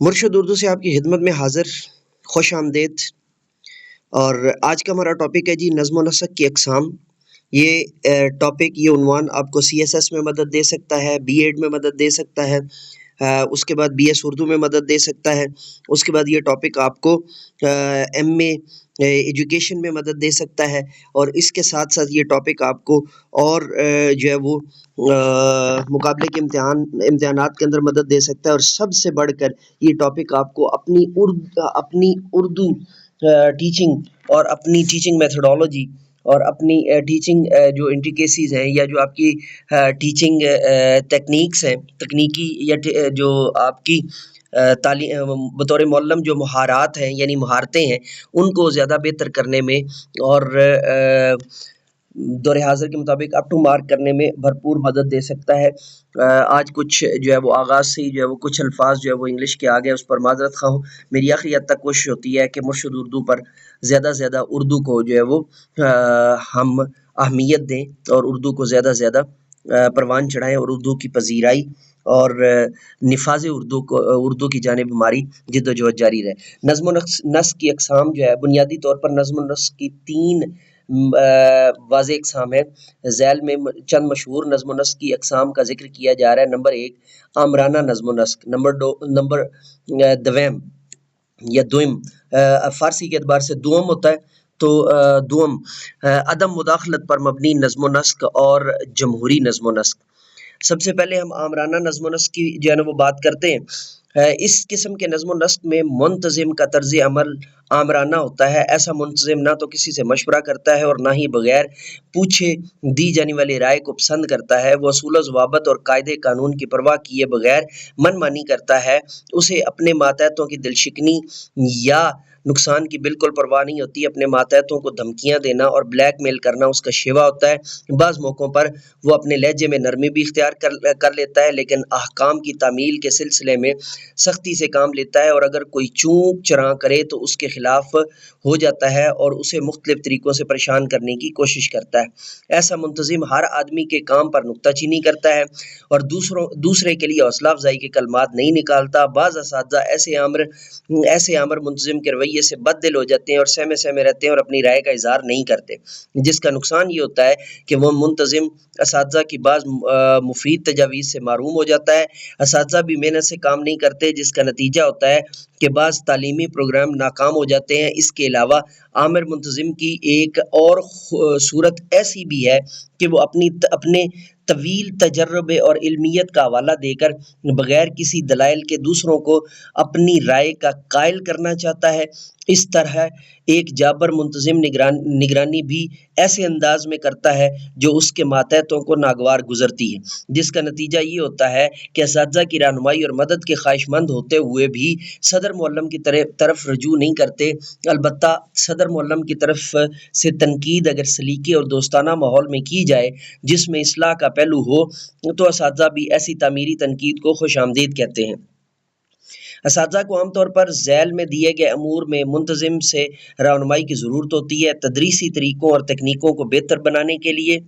مرشد اردو سے آپ کی خدمت میں حاضر، خوش آمدید۔ اور آج کا ہمارا ٹاپک ہے جی نظم و نسق کی اقسام۔ یہ ٹاپک، یہ عنوان آپ کو سی ایس ایس میں مدد دے سکتا ہے، بی ایڈ میں مدد دے سکتا ہے، اس کے بعد بی ایس اردو میں مدد دے سکتا ہے، اس کے بعد یہ ٹاپک آپ کو ایم اے ایجوکیشن میں مدد دے سکتا ہے، اور اس کے ساتھ ساتھ یہ ٹاپک آپ کو اور جو ہے وہ مقابلے کے امتحانات کے اندر مدد دے سکتا ہے۔ اور سب سے بڑھ کر یہ ٹاپک آپ کو اپنی اردو ٹیچنگ اور اپنی ٹیچنگ میتھڈالوجی اور اپنی ٹیچنگ جو انٹریکیسیز ہیں، یا جو آپ کی ٹیچنگ ٹیکنیکس ہیں، تکنیکی یا جو آپ کی تعلیم بطور معلم جو مہارات ہیں یعنی مہارتیں ہیں، ان کو زیادہ بہتر کرنے میں اور دور حاضر کے مطابق اپ ٹو مارک کرنے میں بھرپور مدد دے سکتا ہے۔ آج کچھ جو ہے وہ آغاز سے ہی جو ہے وہ کچھ الفاظ جو ہے وہ انگلش کے آ گئے، اس پر معذرت خواہ ہوں۔ میری آخری حد تک کوشش ہوتی ہے کہ مرشد اردو پر زیادہ سے زیادہ اردو کو جو ہے وہ ہم اہمیت دیں اور اردو کو زیادہ سے زیادہ پروان چڑھائیں، اور اردو کی پذیرائی اور نفاذ اردو کی جانب ہماری جد و جہد جاری رہے۔ نظم و نسق کی اقسام جو ہے بنیادی طور پر نظم و نسق کی تین واضح اقسام ہیں۔ ذیل میں چند مشہور نظم و نسق کی اقسام کا ذکر کیا جا رہا ہے۔ نمبر ایک، آمرانہ نظم و نسق۔ نمبر دویم یا دوم، فارسی کے اعتبار سے دوم ہوتا ہے، تو دوم عدم مداخلت پر مبنی نظم و نسق اور جمہوری نظم و نسق۔ سب سے پہلے ہم آمرانہ نظم و نسق کی جو ہے نا وہ بات کرتے ہیں۔ اس قسم کے نظم و نسق میں منتظم کا طرز عمل آمرانہ ہوتا ہے۔ ایسا منتظم نہ تو کسی سے مشورہ کرتا ہے اور نہ ہی بغیر پوچھے دی جانے والی رائے کو پسند کرتا ہے۔ وہ اصول و ضوابط اور قاعدے قانون کی پرواہ کیے بغیر من مانی کرتا ہے۔ اسے اپنے ماتحتوں کی دل شکنی یا نقصان کی بالکل پرواہ نہیں ہوتی۔ اپنے ماتحتوں کو دھمکیاں دینا اور بلیک میل کرنا اس کا شیوا ہوتا ہے۔ بعض موقعوں پر وہ اپنے لہجے میں نرمی بھی اختیار کر لیتا ہے، لیکن احکام کی تعمیل کے سلسلے میں سختی سے کام لیتا ہے، اور اگر کوئی چونک چرا کرے تو اس کے خلاف ہو جاتا ہے اور اسے مختلف طریقوں سے پریشان کرنے کی کوشش کرتا ہے۔ ایسا منتظم ہر آدمی کے کام پر نکتہ چینی کرتا ہے اور دوسرے کے لیے حوصلہ افزائی کے کلمات نہیں نکالتا۔ بعض اساتذہ ایسے عامر منتظم کے رویے سے بد دل ہو جاتے ہیں اور سہمے رہتے ہیں اور اپنی رائے کا اظہار نہیں کرتے، جس کا نقصان یہ ہوتا ہے کہ وہ منتظم اساتذہ کی بعض مفید تجاویز سے محروم ہو جاتا ہے۔ اساتذہ بھی محنت سے کام نہیں کرتے، جس کا نتیجہ ہوتا ہے کہ بعض تعلیمی پروگرام ناکام ہو جاتے ہیں۔ اس کے علاوہ عامر منتظم کی ایک اور صورت ایسی بھی ہے کہ وہ اپنے طویل تجربے اور علمیت کا حوالہ دے کر بغیر کسی دلائل کے دوسروں کو اپنی رائے کا قائل کرنا چاہتا ہے۔ اس طرح ایک جابر منتظم نگرانی بھی ایسے انداز میں کرتا ہے جو اس کے ماتحتوں کو ناگوار گزرتی ہے، جس کا نتیجہ یہ ہوتا ہے کہ اساتذہ کی رہنمائی اور مدد کے خواہش مند ہوتے ہوئے بھی صدر معلم کی طرف رجوع نہیں کرتے۔ البتہ صدر معلم کی طرف سے تنقید اگر سلیقے اور دوستانہ ماحول میں کی جائے جس میں اصلاح کا پہلو ہو، تو اساتذہ بھی ایسی تعمیری تنقید کو خوش آمدید کہتے ہیں۔ اساتذہ کو عام طور پر ذیل میں دیے گئے امور میں منتظم سے رہنمائی کی ضرورت ہوتی ہے۔ تدریسی طریقوں اور تکنیکوں کو بہتر بنانے کے لیے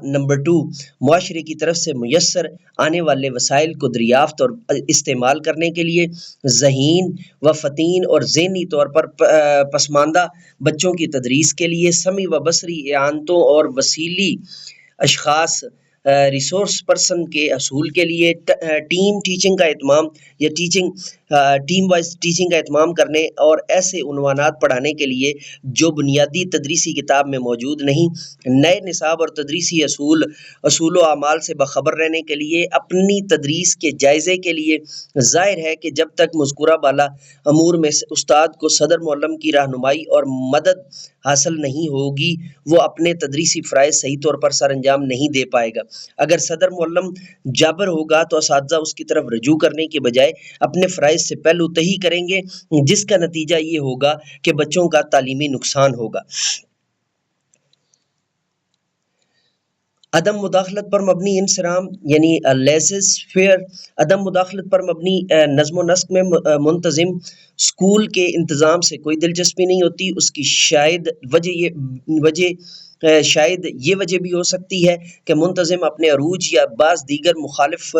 نمبر 2، معاشرے کی طرف سے میسر آنے والے وسائل کو دریافت اور استعمال کرنے کے لیے ذہین و فطین اور ذہنی طور پر پسماندہ بچوں کی تدریس کے لیے سمعی و بصری اعانتوں اور وسیلی اشخاص ریسورس پرسن کے حصول کے لیے ٹیم ٹیچنگ کا اہتمام یا ٹیم وائز ٹیچنگ کا اہتمام کرنے اور ایسے عنوانات پڑھانے کے لیے جو بنیادی تدریسی کتاب میں موجود نہیں۔ نئے نصاب اور تدریسی اصول و اعمال سے باخبر رہنے کے لیے اپنی تدریس کے جائزے کے لیے ظاہر ہے کہ جب تک مذکورہ بالا امور میں استاد کو صدر معلم کی رہنمائی اور مدد حاصل نہیں ہوگی، وہ اپنے تدریسی فرائض صحیح طور پر سر انجام نہیں دے پائے گا۔ اگر صدر معلم جابر ہوگا تو اساتذہ اس کی طرف رجوع کرنے کے بجائے اپنے فرائض سے پہلو تہی کریں گے، جس کا نتیجہ یہ ہوگا کہ بچوں کا تعلیمی نقصان ہوگا۔ عدم مداخلت پر مبنی انصرام یعنی لیزز فیئر، عدم مداخلت پر مبنی نظم و نسق میں منتظم اسکول کے انتظام سے کوئی دلچسپی نہیں ہوتی، اس کی شاید یہ وجہ بھی ہو سکتی ہے کہ منتظم اپنے عروج یا بعض دیگر مخالف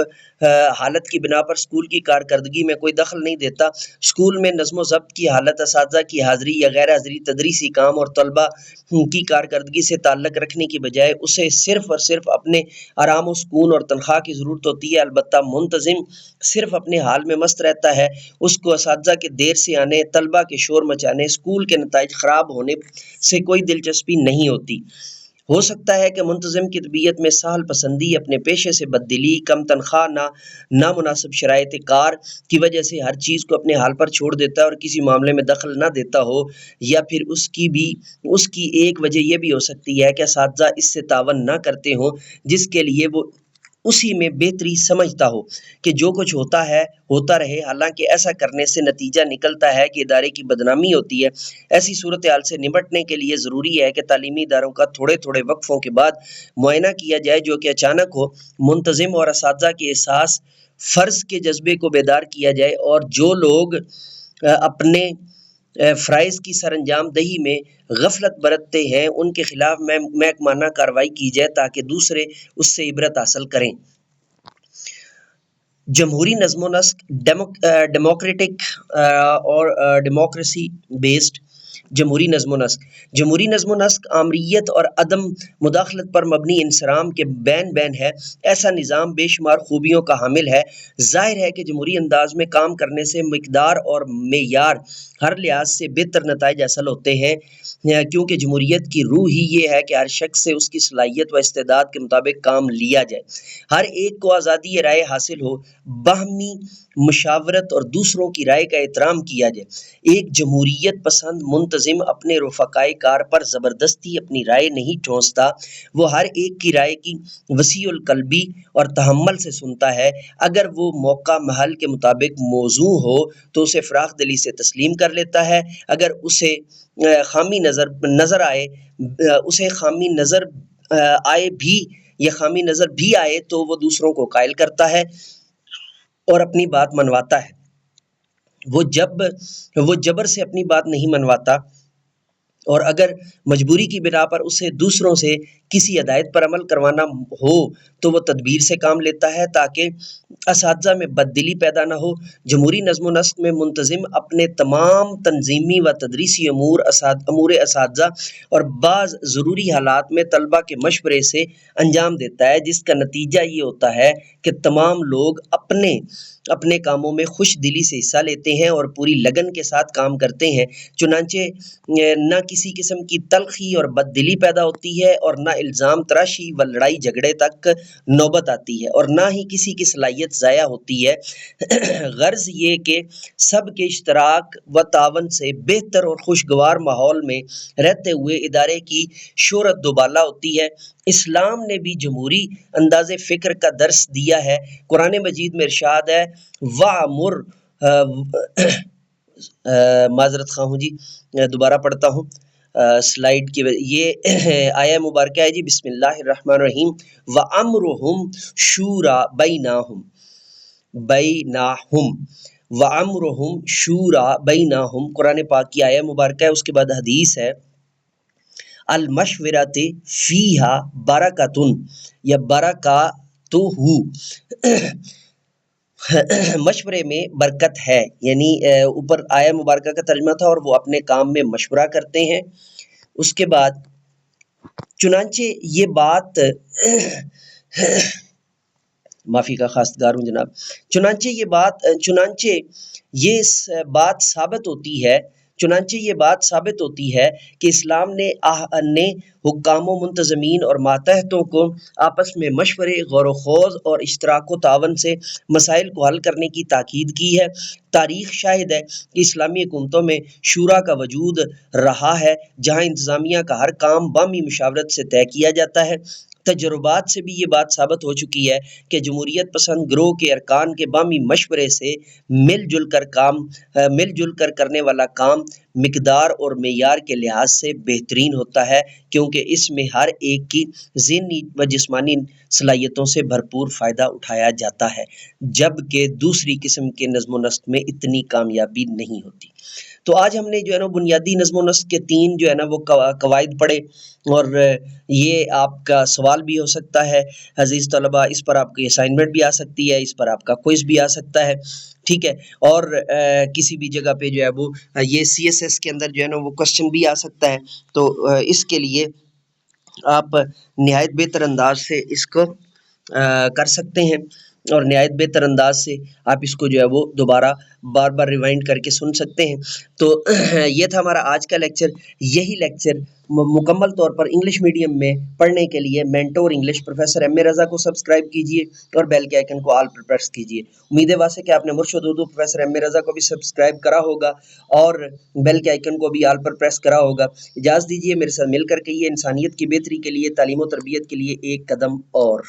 حالت کی بنا پر اسکول کی کارکردگی میں کوئی دخل نہیں دیتا۔ اسکول میں نظم و ضبط کی حالت اساتذہ کی حاضری یا غیر حاضری تدریسی کام اور طلبہ کی کارکردگی سے تعلق رکھنے کی بجائے اسے صرف اور صرف اپنے آرام و سکون اور تنخواہ کی ضرورت ہوتی ہے۔ البتہ منتظم صرف اپنے حال میں مست رہتا ہے، اس کو اساتذہ کے دیر سے آنے، طلبہ کے شور مچانے، اسکول کے نتائج خراب ہونے سے کوئی دلچسپی نہیں ہوتی۔ ہو سکتا ہے کہ منتظم کی طبیعت میں سہل پسندی، اپنے پیشے سے بددلی، کم تنخواہ، نامناسب شرائط کار کی وجہ سے ہر چیز کو اپنے حال پر چھوڑ دیتا ہے اور کسی معاملے میں دخل نہ دیتا ہو، یا پھر اس کی ایک وجہ یہ بھی ہو سکتی ہے کہ اساتذہ اس سے تعاون نہ کرتے ہوں جس کے لیے وہ اسی میں بہتری سمجھتا ہو کہ جو کچھ ہوتا ہے ہوتا رہے، حالانکہ ایسا کرنے سے نتیجہ نکلتا ہے کہ ادارے کی بدنامی ہوتی ہے۔ ایسی صورتحال سے نمٹنے کے لیے ضروری ہے کہ تعلیمی اداروں کا تھوڑے تھوڑے وقفوں کے بعد معائنہ کیا جائے جو کہ اچانک ہو، منتظم اور اساتذہ کے احساس فرض کے جذبے کو بیدار کیا جائے، اور جو لوگ اپنے فرائض کی سر انجام دہی میں غفلت برتتے ہیں ان کے خلاف محکمانہ کارروائی کی جائے تاکہ دوسرے اس سے عبرت حاصل کریں۔ جمہوری نظم و نسق، ڈیموکریٹک اور ڈیموکریسی بیسڈ جمہوری نظم و نسق آمریت اور عدم مداخلت پر مبنی انصرام کے بین ہے۔ ایسا نظام بے شمار خوبیوں کا حامل ہے۔ ظاہر ہے کہ جمہوری انداز میں کام کرنے سے مقدار اور معیار ہر لحاظ سے بہتر نتائج حاصل ہوتے ہیں، کیونکہ جمہوریت کی روح ہی یہ ہے کہ ہر شخص سے اس کی صلاحیت و استعداد کے مطابق کام لیا جائے، ہر ایک کو آزادی رائے حاصل ہو، باہمی مشاورت اور دوسروں کی رائے کا احترام کیا جائے۔ ایک جمہوریت پسند منتظم اپنے رفقائے کار پر زبردستی اپنی رائے نہیں ٹھونستا، وہ ہر ایک کی رائے کی وسیع القلبی اور تحمل سے سنتا ہے۔ اگر وہ موقع محل کے مطابق موزوں ہو تو اسے فراخ دلی سے تسلیم کر لیتا ہے، اگر اسے خامی نظر آئے تو وہ دوسروں کو قائل کرتا ہے اور اپنی بات منواتا ہے۔ وہ جبر سے اپنی بات نہیں منواتا، اور اگر مجبوری کی بنا پر اسے دوسروں سے کسی ہدایت پر عمل کروانا ہو تو وہ تدبیر سے کام لیتا ہے تاکہ اساتذہ میں بددلی پیدا نہ ہو۔ جمہوری نظم و نسق میں منتظم اپنے تمام تنظیمی و تدریسی امور اساتذہ اور بعض ضروری حالات میں طلبہ کے مشورے سے انجام دیتا ہے، جس کا نتیجہ یہ ہوتا ہے کہ تمام لوگ اپنے کاموں میں خوش دلی سے حصہ لیتے ہیں اور پوری لگن کے ساتھ کام کرتے ہیں، چنانچہ نہ کسی قسم کی تلخی اور بددلی پیدا ہوتی ہے اور نہ الزام تراشی و لڑائی جھگڑے تک نوبت آتی ہے، اور نہ ہی کسی کی صلاحیت ضائع ہوتی ہے۔ غرض یہ کہ سب کے اشتراک و تعاون سے بہتر اور خوشگوار ماحول میں رہتے ہوئے ادارے کی شہرت دوبالا ہوتی ہے۔ اسلام نے بھی جمہوری انداز فکر کا درس دیا ہے۔ قرآن مجید میں ارشاد ہے وَأْمُرْ معذرت خواہ ہوں جی، دوبارہ پڑھتا ہوں سلائیڈ کی یہ آیہ مبارکہ ہے جی، بسم اللہ الرحمن الرحیم، وَأَمْرُهُمْ شُورَى بَيْنَهُمْ قرآن پاک کی آیہ مبارکہ ہے۔ اس کے بعد حدیث ہے المشورۃ فیہا برکۃ یا برکاتہ، مشورے میں برکت ہے، یعنی اوپر آیہ مبارکہ کا ترجمہ تھا، اور وہ اپنے کام میں مشورہ کرتے ہیں۔ اس کے بعد چنانچہ یہ بات معافی کا خواستگار ہوں جناب، چنانچہ یہ بات ثابت ہوتی ہے کہ اسلام نے حکام و منتظمین اور ماتحتوں کو آپس میں مشورے، غور و خوض اور اشتراک و تعاون سے مسائل کو حل کرنے کی تاکید کی ہے۔ تاریخ شاہد ہے کہ اسلامی حکومتوں میں شورا کا وجود رہا ہے، جہاں انتظامیہ کا ہر کام باہمی مشاورت سے طے کیا جاتا ہے۔ تجربات سے بھی یہ بات ثابت ہو چکی ہے کہ جمہوریت پسند گروہ کے ارکان کے باہمی مشورے سے مل جل کر کرنے والا کام مقدار اور معیار کے لحاظ سے بہترین ہوتا ہے، کیونکہ اس میں ہر ایک کی ذہنی و جسمانی صلاحیتوں سے بھرپور فائدہ اٹھایا جاتا ہے، جبکہ دوسری قسم کے نظم و نسق میں اتنی کامیابی نہیں ہوتی۔ تو آج ہم نے جو ہے نا بنیادی نظم و نسق کے 3 جو ہے نا وہ قواعد پڑھے، اور یہ آپ کا سوال بھی ہو سکتا ہے عزیز طلبہ، اس پر آپ کی اسائنمنٹ بھی آ سکتی ہے، اس پر آپ کا کوئز بھی آ سکتا ہے، ٹھیک ہے، اور کسی بھی جگہ پہ جو ہے وہ یہ CSS کے اندر جو ہے نا وہ کوشچن بھی آ سکتا ہے۔ تو اس کے لیے آپ نہایت بہتر انداز سے اس کو کر سکتے ہیں، اور نہایت بہتر انداز سے آپ اس کو جو ہے وہ دوبارہ بار بار ریوائنڈ کر کے سن سکتے ہیں۔ تو یہ تھا ہمارا آج کا لیکچر۔ یہی لیکچر مکمل طور پر انگلش میڈیم میں پڑھنے کے لیے مینٹور انگلش پروفیسر ایم اے رضا کو سبسکرائب کیجیے اور بیل کے آئیکن کو آل پر پریس کیجیے۔ امید ہے واسے کہ آپ نے مرشد اردو پروفیسر ایم اے رضا کو بھی سبسکرائب کرا ہوگا اور بیل کے آئیکن کو بھی آل پر پریس کرا ہوگا۔ اجازت دیجیے، میرے ساتھ مل کر کے یہ انسانیت کی بہتری کے لیے، تعلیم و تربیت کے لیے ایک قدم اور